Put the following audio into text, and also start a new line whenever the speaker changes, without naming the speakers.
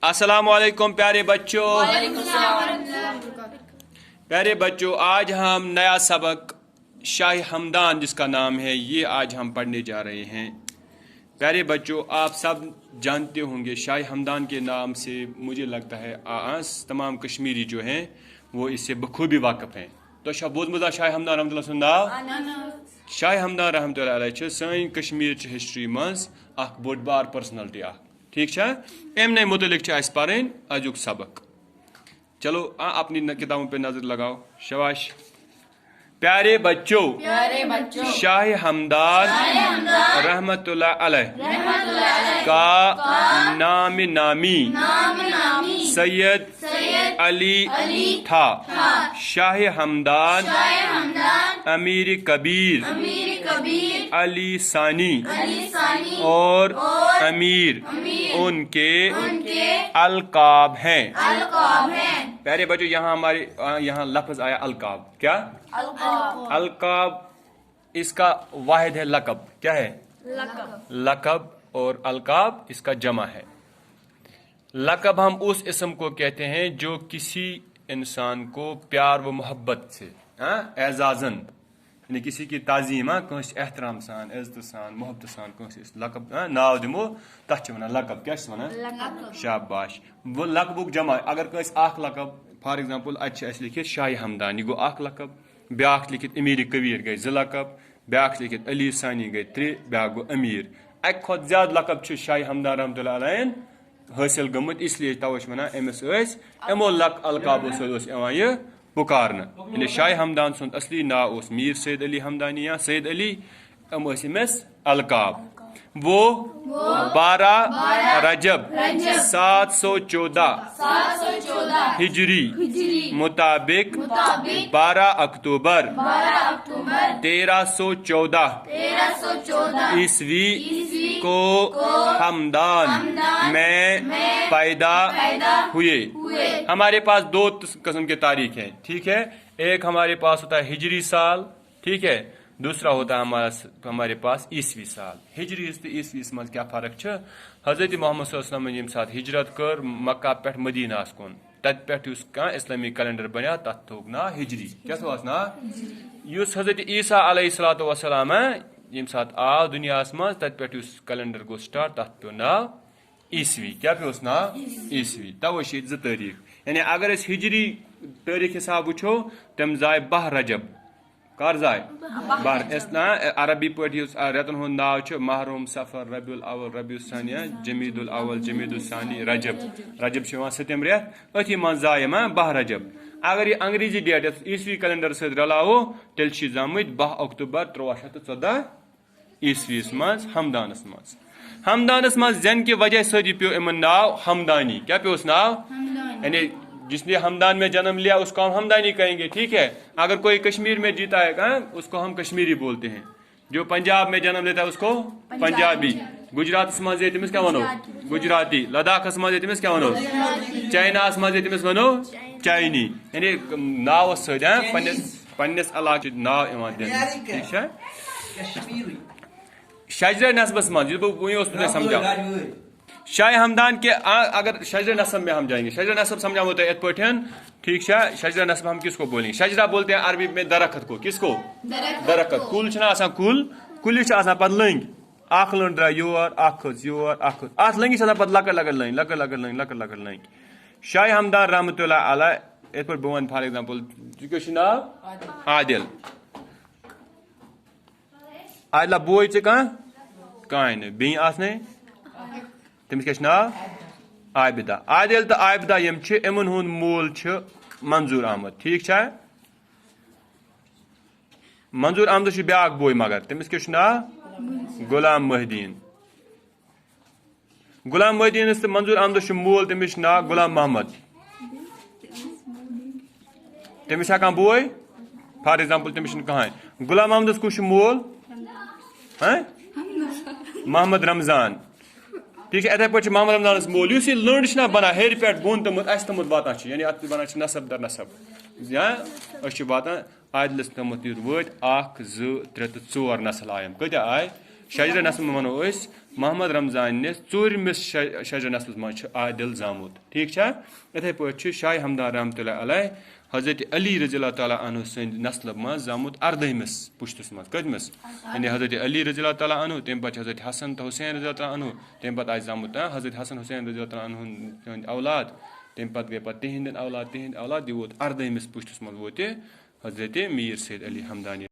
अस्सलाम वालेकुम प्यारे बच्चों। प्यारे बच्चों, आज हम नया सबक शाह हमदान जिसका नाम है ये आज हम पढ़ने जा रहे हैं। प्यारे बच्चों, आप सब जानते होंगे शाह हमदान के नाम से, मुझे लगता है तमाम कश्मीरी जो हैं वो इससे बखूबी वाकफ़ हैं। तो बोधमुदा शाह हमदान रहमतुल्लाह नाव शाह हमदान रहमतुल्लाह अलैह सैन कश्मीर हिस्ट्री मज अख बोड़ बार पर्सनलिटी अख, ठीक है। एमने मुतलिक पढ़ अजुक सबक। चलो अपनी किताबों पे नजर लगाओ। शबाश। प्यारे बच्चों, शाह हमदान रहमतुल्लाह अलैह का नामी सैयद अली था। शाह हमदान अमीर कबीर अली सानी और अमीर उनके अलकाब हैं। प्यारे बच्चों, यहाँ लफ्ज आया अलकाब। क्या अलकाब इसका वाहिद है लकब। क्या है? लकब। और अलकाब इसका जमा है। लकब हम उस इस्म को कहते हैं जो किसी इंसान को प्यार व मोहब्बत से एजाजन यानी किसी की ताजीम कंस एहतराम सान इज्जत सान मोहब्बत सान कंस लकब नाव दिमो तथ वन लकब। क्या वन? शाबाश। वो लकबुक जमा अगर कंस अख लकब फॉर एग्जांपल अच्छे लिखित शाह हमदान यह गो अख लकब, ब्याख लिखित अमीर कबीर गई ज लकब, ब्याख लिखित अली सानी गई त्रे, ब्याख गो अमीर। अक खुद ज्यादा लकब शाह हमदान रहमतुल्लाह अलैह हासिल गमुत, इसलिए तवै वनान अमिस यमो अलकाबो सह पुकारना। यानी शाह हमदान सुंद असली नाव मीर सैयद अली हमदानी या सैयद अली, अमिस अलकाब। वो 12 रजब 714 हिजरी मुताबिक 12 अक्टूबर 1314 ईस्वी को हमदान में पैदा हुए। हमारे पास दो किस्म के तारीख हैं, ठीक है। एक हमारे पास होता है हिजरी साल, ठीक है। दूसरा होता है हमारे पास ईस्वी साल। हिजरी तो ईस्वी मज क्या फर्क है? हजरत मोहम्मद सल्लल्लाहु अलैहि वसल्लम यम साथ हिजरत कर मक्का पे मदीना कुन तत पे इस्लामी कैलेंडर बना तथ थोक ना हिजरी। क्या ना युस हजरत ईसा अलैहिस्सलातु वस्सलाम यम साथ आव दुनिया मज तत पे कैलेंडर गो स्टार्ट तथ पे नाव ईस्वी। क्या पे ना ईस्वी। तवे ज तारीख। यानी अगर हिजरी तारीख हिसाब वो तम जाए 12 रजब कर जाए 12 अरबी पे रेतन हुंद नाव महरम सफर रबीउल अव्वल रबीउल सानी जमीदुल अव्वल जमीदुल सानी रजब। रजब सतम रेत अथी मन जाए 12 रजब। अगर ये अंग्रेजी डेट ईस्वी कैलेंडर सत रलावो तेल जमुत 12 अक्टूबर 1314 ईस्वी मज हमदानस मज। हमदानस मज जन की वजह से पे इमन नाव हमदानी। क्या पे नाव? यानी जिसने हमदान में जन्म लिया उसको हम हमदानी कहेंगे, ठीक है। अगर कोई कश्मीर में जीता है उसको हम कश्मीरी बोलते हैं। जो पंजाब में जन्म लेता है उसको पंजाबी। गुजरात मज क्या वनो गुजराती। लद्दाख मज क्या वनो चाइना मज वनो चाइनी। यानी नाव सन्नस इलाक नाव ठीक है। शजर नस्बस मज वो समझा शाह हमदान के अगर शजर नस्ब में हम जाएंगे, शजर नस्ब समझा होता है इत पठन, ठीक है। शजर नस्ब हम किसको बोलेंगे? शजरा बोलते हैं अरबी में दरख्त को। किसको? दरख्त। कुल कुल पत लंग अख लंड द्रा योर अख योर अख अत लंगिस पत लकड़ लकड़ लंग लकड़ लकड़ लंग लकड़ लकड़ लंग। शाह हमदान रहमतुल्लाह अलैह इत पे बन फॉर एग्जांपल नाव आदिल। आदिला बोय कह बी आसने तमिस क्या नाव? आबिदा। आदिल तो आबिदा यम इमन हुंद मूल मंजूर अहमद, ठीक है। मंजूर अहमद ब्याक बोय मगर तमिस क्या नाव? गुलाम मुहिद्दीन। गुलाम मुहिद्दीन तो मंजूर अहमद मूल तमिस नाव गुलाम मोहम्मद। तमिस बोय फॉर एग्जांपल तमिस कह गुलाम अहमद कुछ मूल मोहम्मद रमजान, ठीक है। इथे पे मोहम्मद रमजान मोल यह लंड बना हेर पे बोन तमुत तमुत वातान यानी अत बना नसब दर नसब या वातान आदिलस तमुत वत 1 2 3 4 नस्ल आयम कत आय शजर नस्ल वनो محمد رمضان نس ژوٗرمِس شجر نسلس منٛز چھُ عادل زامُت ٹھیٖک چھا یِتھے پٲٹھۍ چھُ شاہ ہمدان رحمتہ اللہ علیہ حضرت علی رضی اللہ تعالیٰ عنہ سٕنٛدِ نسلہٕ منٛز زامُت 14مِس پُشتس منٛز کٔتمِس یعنی حضرت علی رضی اللہ تعالیٰ عنہ تمہِ پتہٕ چھُ حضرت حسن تہٕ حسین رضی اللہ تعالیٰ عنہ تمہِ پتہٕ آسہِ زامُت حضرت حسن حسین رضی اللہ تعالیٰ عنہ ہٕنٛدۍ اولاد تمہِ پتہٕ گٔے پتہٕ تِہنٛدٮ۪ن اولاد یہِ ووت 14مِس پُشتس منٛز ووت یہِ حضرت میٖر سید علی ہمدانی